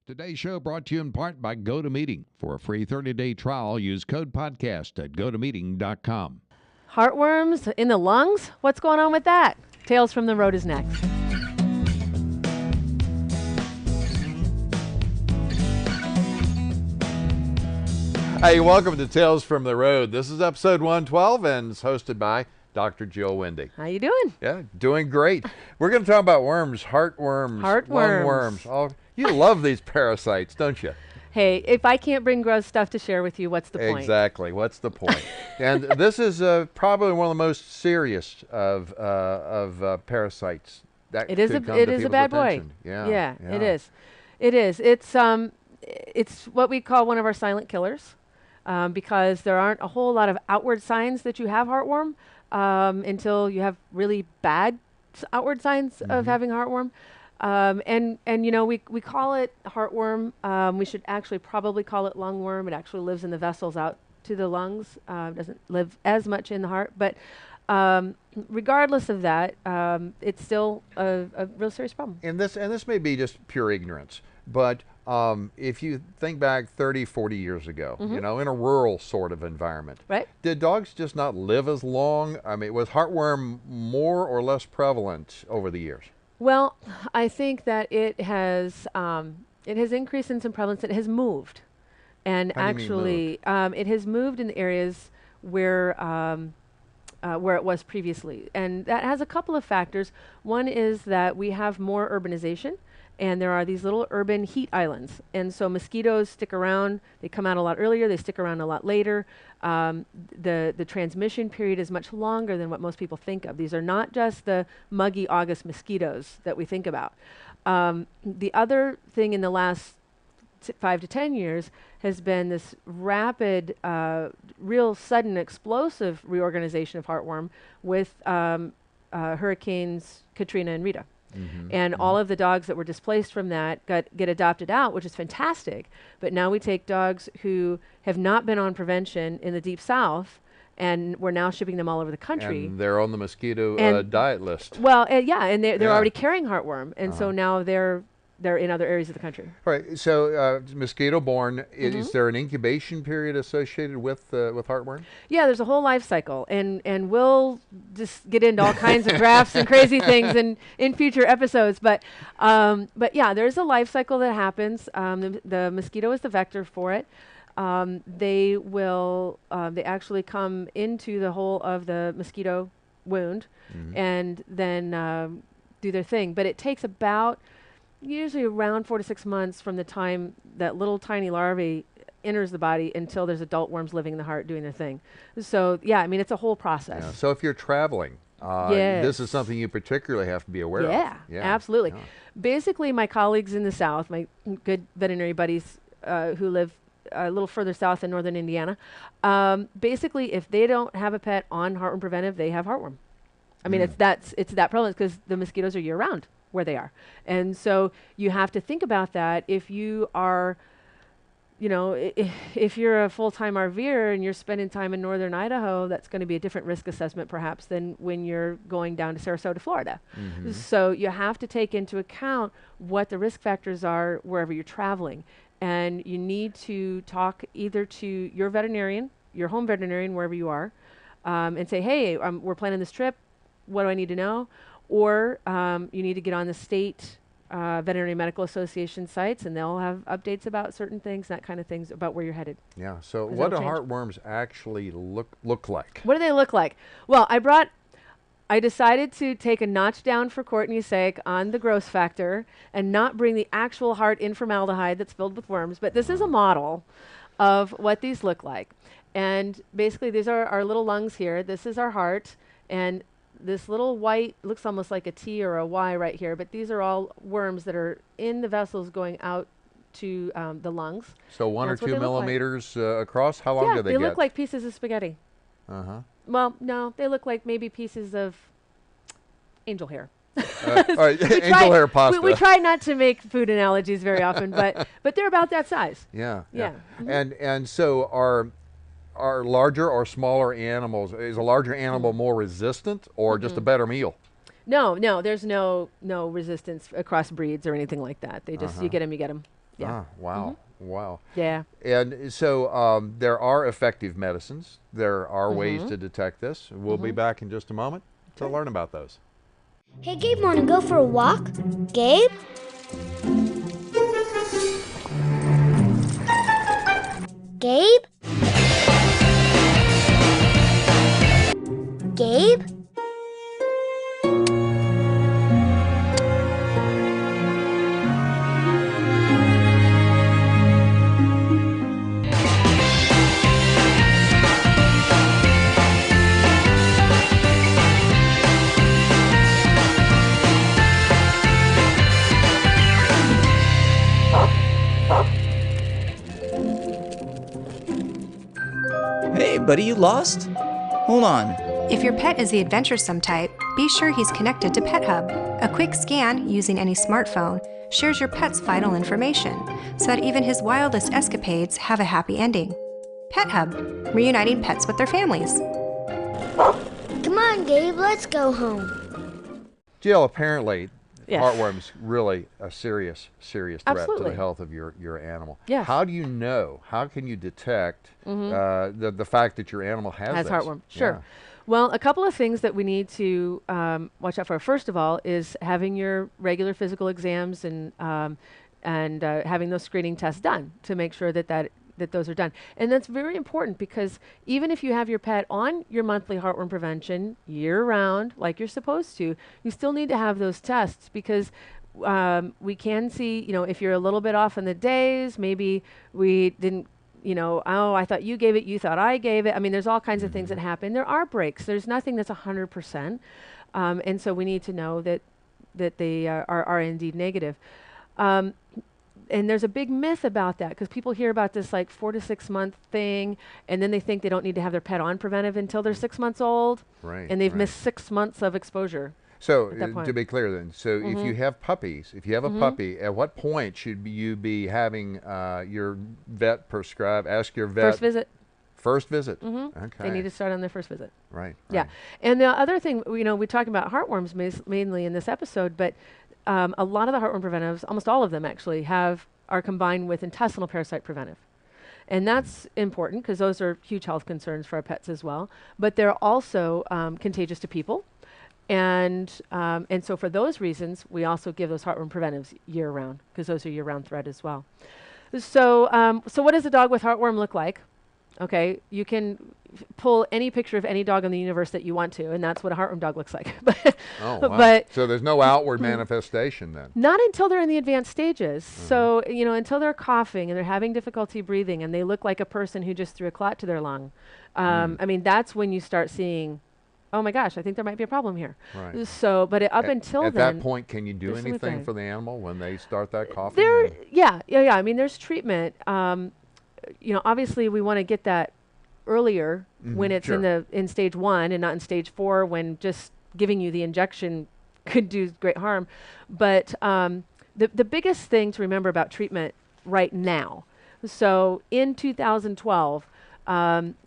Today's show brought to you in part by GoToMeeting. For a free 30-day trial, use code podcast at gotomeeting.com. Heartworms in the lungs? What's going on with that? Tales from the Road is next. Hey, welcome to Tales from the Road. This is episode 112 and it's hosted by Dr. Jill Wendy. How you doing? Yeah, doing great. We're going to talk about worms, heartworms, lungworms. Oh, you love these parasites, don't you? Hey, if I can't bring gross stuff to share with you, what's the point? Exactly. What's the point? And this is probably one of the most serious of parasites. That it is a bad boy. Yeah, it is. It is. It's what we call one of our silent killers, because there aren't a whole lot of outward signs that you have heartworm until you have really bad outward signs of having heartworm. And you know, we call it heartworm. We should actually probably call it lungworm. It actually lives in the vessels out to the lungs. Doesn't live as much in the heart. But regardless of that, it's still a real serious problem. And this may be just pure ignorance, but if you think back 30, 40 years ago, you know, in a rural sort of environment, right? Did dogs just not live as long? I mean, was heartworm more or less prevalent over the years? Well, I think that it has increased in some prevalence. It has moved, and actually, it has moved in the areas where it was previously, and that has a couple of factors. One is that we have more urbanization, and there are these little urban heat islands, and so mosquitoes stick around. They come out a lot earlier. They stick around a lot later. The transmission period is much longer than what most people think of. These are not just the muggy August mosquitoes that we think about. The other thing in the last 5 to 10 years has been this rapid, real sudden, explosive reorganization of heartworm with hurricanes Katrina and Rita. And all of the dogs that were displaced from that get adopted out, which is fantastic. But now we take dogs who have not been on prevention in the Deep South, and we're now shipping them all over the country. And they're on the mosquito diet list. Well, yeah, and they're already carrying heartworm, and so now they're in other areas of the country. All right, so mosquito-borne, is there an incubation period associated with heartworm? Yeah, there's a whole life cycle, and we'll just get into all kinds of graphs and crazy things in future episodes. But yeah, there's a life cycle that happens. The mosquito is the vector for it. They actually come into the hole of the mosquito wound and then do their thing. But it takes usually around 4 to 6 months from the time that little tiny larvae enters the body until there's adult worms living in the heart doing their thing. So yeah, I mean, it's a whole process. Yeah. So if you're traveling, this is something you particularly have to be aware of. Yeah, absolutely. Yeah. Basically, my colleagues in the South, my good veterinary buddies who live a little further south in northern Indiana, basically, if they don't have a pet on heartworm preventive, they have heartworm. I mean, it's that prevalent because the mosquitoes are year-round where they are. And so you have to think about that if you are, you know, if you're a full-time RVer and you're spending time in northern Idaho, that's going to be a different risk assessment perhaps than when you're going down to Sarasota, Florida. So you have to take into account what the risk factors are wherever you're traveling. And you need to talk either to your veterinarian, your home veterinarian, wherever you are, and say, hey, we're planning this trip. What do I need to know? Or you need to get on the state Veterinary Medical Association sites, and they'll have updates about certain things, that kind of things, about where you're headed. Yeah, so what do heartworms actually look like? What do they look like? Well, I decided to take a notch down for Courtney's sake on the gross factor and not bring the actual heart in formaldehyde that's filled with worms, but this is a model of what these look like. And basically, these are our little lungs here. This is our heart, and this little white looks almost like a T or a Y right here, but these are all worms that are in the vessels going out to the lungs. So 1 or 2 millimeters across? How long do they get? They look like pieces of spaghetti. Well, no, they look like maybe pieces of angel hair. All right, angel hair pasta. We try not to make food analogies very often, but they're about that size. Yeah. And so are larger or smaller animals, is a larger animal more resistant or just a better meal? No, there's no resistance across breeds or anything like that. They just, you get them. Yeah. Ah, wow. Wow. Yeah. And so there are effective medicines. There are ways to detect this. We'll be back in just a moment to learn about those. Hey, Gabe, wanna go for a walk? Gabe? Gabe? Gabe? Hey, buddy, you lost? Hold on. If your pet is the adventuresome type, be sure he's connected to Pet Hub. A quick scan using any smartphone shares your pet's vital information so that even his wildest escapades have a happy ending. Pet Hub, reuniting pets with their families. Come on, Gabe, let's go home. Jill, apparently Yes. heartworm's really a serious threat to Absolutely. the health of your animal. Yes. How do you know? How can you detect the fact that your animal has this? heartworm. Sure. Yeah. Well, a couple of things that we need to watch out for. First of all, is having your regular physical exams and having those screening tests done to make sure that those are done. And that's very important because even if you have your pet on your monthly heartworm prevention year-round, like you're supposed to, you still need to have those tests because we can see, if you're a little bit off on the days, maybe we didn't, oh, I thought you gave it, you thought I gave it. I mean, there's all kinds of things that happen. There are breaks. There's nothing that's 100%. And so we need to know that they are indeed negative. And there's a big myth about that because people hear about this like 4 to 6 month thing, and then they think they don't need to have their pet on preventive until they're 6 months old, Right. and they've right. missed 6 months of exposure. So at that point. to be clear then, so if you have puppies, if you have a puppy, at what point should you be having your vet ask your vet? First visit. First visit. Okay. They need to start on their first visit. Right. Yeah. right. And the other thing, we talk about heartworms mainly in this episode, but a lot of the heartworm preventives, almost all of them actually, are combined with intestinal parasite preventive. And that's important because those are huge health concerns for our pets as well. But they're also contagious to people. And so for those reasons, we also give those heartworm preventives year-round because those are year-round threat as well. So what does a dog with heartworm look like? Okay, you can pull any picture of any dog in the universe that you want to, and that's what a heartworm dog looks like. Oh, wow. But so there's no outward manifestation then? not until they're in the advanced stages. So, until they're coughing and they're having difficulty breathing and they look like a person who just threw a clot to their lung. I mean, that's when you start seeing, oh my gosh, I think there might be a problem here. Right. So, but up until at then. that point, can you do there's anything something. for the animal when they start that coughing? There, yeah. I mean, there's treatment. Obviously we want to get that earlier when it's sure. in stage 1 and not in stage 4 when just giving you the injection could do great harm. But the biggest thing to remember about treatment right now, so in 2012,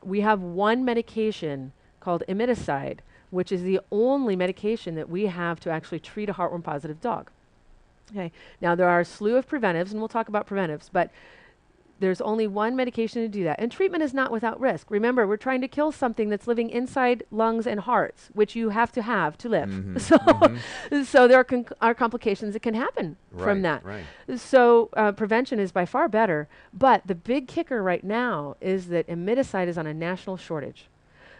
we have one medication called imidacide, which is the only medication that we have to actually treat a heartworm positive dog. Okay. Now there are a slew of preventives, and we'll talk about preventives, but there's only one medication to do that. And treatment is not without risk. Remember, we're trying to kill something that's living inside lungs and hearts, which you have to live. So there are complications that can happen from that. Right. So prevention is by far better. But the big kicker right now is that imidacide is on a national shortage.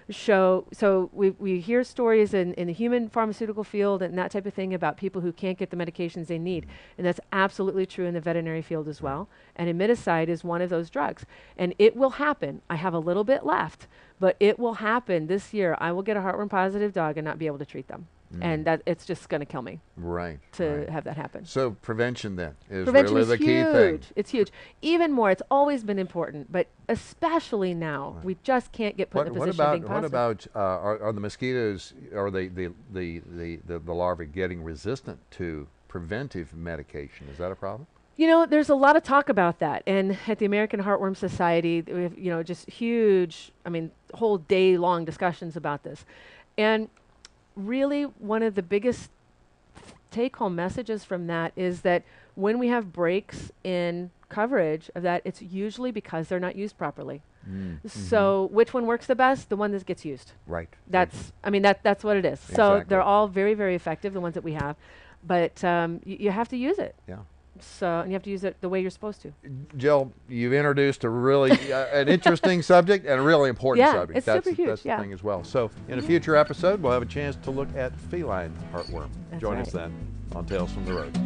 So we hear stories in the human pharmaceutical field and that type of thing about people who can't get the medications they need. And that's absolutely true in the veterinary field as well. And imidacide is one of those drugs. And it will happen. I have a little bit left, but it will happen this year. I will get a heartworm positive dog and not be able to treat them. And that it's just going to kill me to have that happen. So prevention then is Prevention really is the key huge. thing. It's huge. Even more, it's always been important, but especially now, we just can't get put in a position of being positive. What about are the mosquitoes or the larvae getting resistant to preventive medication? Is that a problem? There's a lot of talk about that. And at the American Heartworm Society, we have, just huge, whole day-long discussions about this. And really one of the biggest take-home messages from that is that when we have breaks in coverage of that, it's usually because they're not used properly. So which one works the best? The one that gets used. Right. That's, I mean, that's what it is. So Exactly. they're all very, very effective, the ones that we have, but you have to use it. Yeah. So, and you have to use it the way you're supposed to. Jill, you've introduced a really an interesting subject and a really important Yeah, subject. it's That's super huge, That's the yeah. thing as well. So in a future episode, we'll have a chance to look at feline heartworm. That's Join right. us then on Tales from the Road.